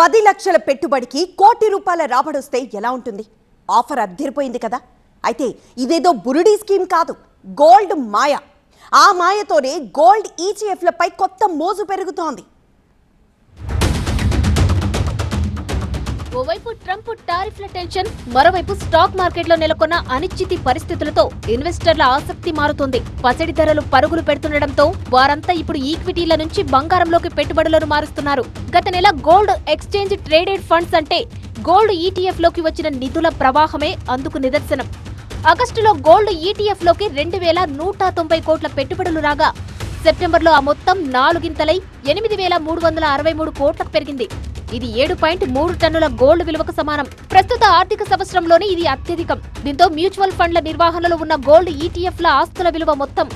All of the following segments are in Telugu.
10 లక్షల పెట్టుబడికి కోటి రూపాయల రాబడొస్తే ఎలా ఉంటుంది? ఆఫర్ అద్దరిపోయింది కదా. అయితే ఇదేదో బురుడీ స్కీమ్ కాదు, గోల్డ్ మాయ. ఆ మాయతోనే గోల్డ్ ఈటీఎఫ్లపై కొత్త మోజు పెరుగుతోంది. ఓవైపు ట్రంప్ టారిఫ్ల టెన్షన్, మరోవైపు స్టాక్ మార్కెట్లో నెలకొన్న అనిశ్చితి పరిస్థితులతో ఇన్వెస్టర్ల ఆసక్తి మారుతుంది. పసిడి ధరలు పరుగులు పెడుతుండటంతో వారంతా ఇప్పుడు ఈక్విటీల నుంచి బంగారంలోకి పెట్టుబడులను మారుస్తున్నారు. గత నెల గోల్డ్ ఎక్స్చేంజ్ ట్రేడెడ్ ఫండ్స్ అంటే గోల్డ్ ఈటీఎఫ్ లోకి వచ్చిన నిధుల ప్రవాహమే అందుకు నిదర్శనం. ఆగస్టులో గోల్డ్ ఈటీఎఫ్ లోకి 2190 కోట్ల పెట్టుబడులు రాగా సెప్టెంబర్లో ఆ మొత్తం 4 గింతలై 8363 కోట్లకు పెరిగింది. ఇది 7.3 టన్నుల గోల్డ్ విలువకు సమానం. ప్రస్తుత ఆర్థిక సంవత్సరంలోనే ఇది అత్యధికం. దీంతో మ్యూచువల్ ఫండ్ల నిర్వహణలో ఉన్న గోల్డ్ ఈటీఎఫ్ల ఆస్తుల విలువ మొత్తం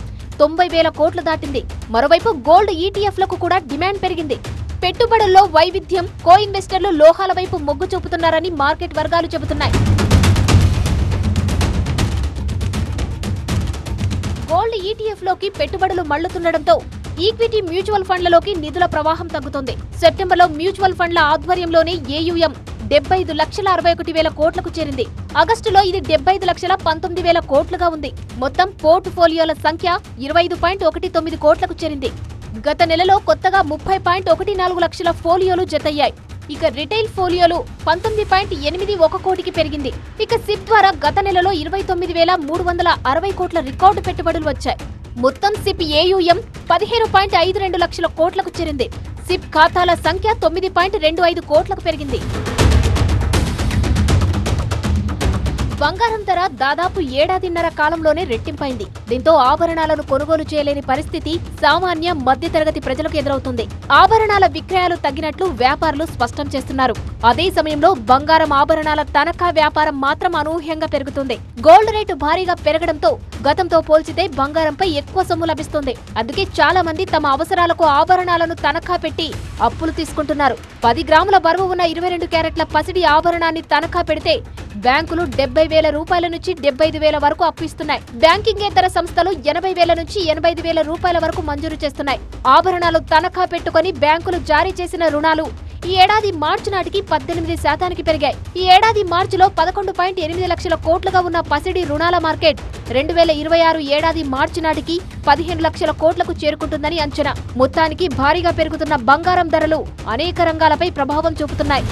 90,000 కోట్లు దాటింది. మరోవైపు గోల్డ్ ఈటీఎఫ్లకు కూడా డిమాండ్ పెరిగింది. పెట్టుబడుల్లో వైవిధ్యం, కో ఇన్వెస్టర్లు లోహాల వైపు మొగ్గు చూపుతున్నారని మార్కెట్ వర్గాలు చెబుతున్నాయి. గోల్డ్ ఈటీఎఫ్ లోకి పెట్టుబడులు మళ్లుతుండటంతో ఈక్విటీ మ్యూచువల్ ఫండ్లలోకి నిధుల ప్రవాహం తగ్గుతోంది. సెప్టెంబర్లో మ్యూచువల్ ఫండ్ల ఆధ్వర్యంలోనే ఏయుఎం 75,61,000 కోట్లకు చేరింది. ఆగస్టులో ఇది 75,19,000 కోట్లుగా ఉంది. మొత్తం పోర్టుఫోలియోల సంఖ్య 25.19 కోట్లకు చేరింది. గత నెలలో కొత్తగా 30.14 లక్షల ఫోలియోలు జతయ్యాయి. ఇక రిటైల్ ఫోలియోలు 19.81 కోటికి పెరిగింది. ఇక సిప్ ద్వారా గత నెలలో 29,360 కోట్ల రికార్డు పెట్టుబడులు వచ్చాయి. మొత్తం సిప్ ఏయుఎం 15.52 లక్షల కోట్లకు చేరింది. సిప్ ఖాతాల సంఖ్య 9.25 కోట్లకు పెరిగింది. బంగారం ధర దాదాపు ఏడాదిన్నర కాలంలోనే రెట్టింపైంది. దీంతో ఆభరణాలను కొనుగోలు చేయలేని పరిస్థితి సామాన్య మధ్యతరగతి ప్రజలకు ఎదురవుతుంది. ఆభరణాల విక్రయాలు తగ్గినట్లు వ్యాపారులు స్పష్టం చేస్తున్నారు. అదే సమయంలో బంగారం ఆభరణాల తనఖా వ్యాపారం మాత్రం అనూహ్యంగా పెరుగుతుంది. గోల్డ్ రేటు భారీగా పెరగడంతో గతంతో పోల్చితే బంగారంపై ఎక్కువ సొమ్ము లభిస్తుంది. అందుకే చాలా మంది తమ అవసరాలకు ఆభరణాలను తనఖా పెట్టి అప్పులు తీసుకుంటున్నారు. 10 గ్రాముల బరువు ఉన్న 22 క్యారెట్ల పసిడి ఆభరణాన్ని తనఖా పెడితే బ్యాంకులు 70,000 రూపాయల నుంచి 75,000 వరకు అప్పు ఇస్తున్నాయి. బ్యాంకింగేతర సంస్థలు 80,000 నుంచి 85,000 రూపాయల వరకు మంజూరు చేస్తున్నాయి. ఆభరణాలు తనఖా పెట్టుకుని బ్యాంకులు జారీ చేసిన రుణాలు ఈ ఏడాది మార్చి నాటికి 18% పెరిగాయి. ఈ ఏడాది మార్చిలో 11.8 లక్షల కోట్లుగా ఉన్న పసిడి రుణాల మార్కెట్ 2026 ఏడాది మార్చి నాటికి 15 లక్షల కోట్లకు చేరుకుంటుందని అంచనా. మొత్తానికి భారీగా పెరుగుతున్న బంగారం ధరలు అనేక రంగాలపై ప్రభావం చూపుతున్నాయి.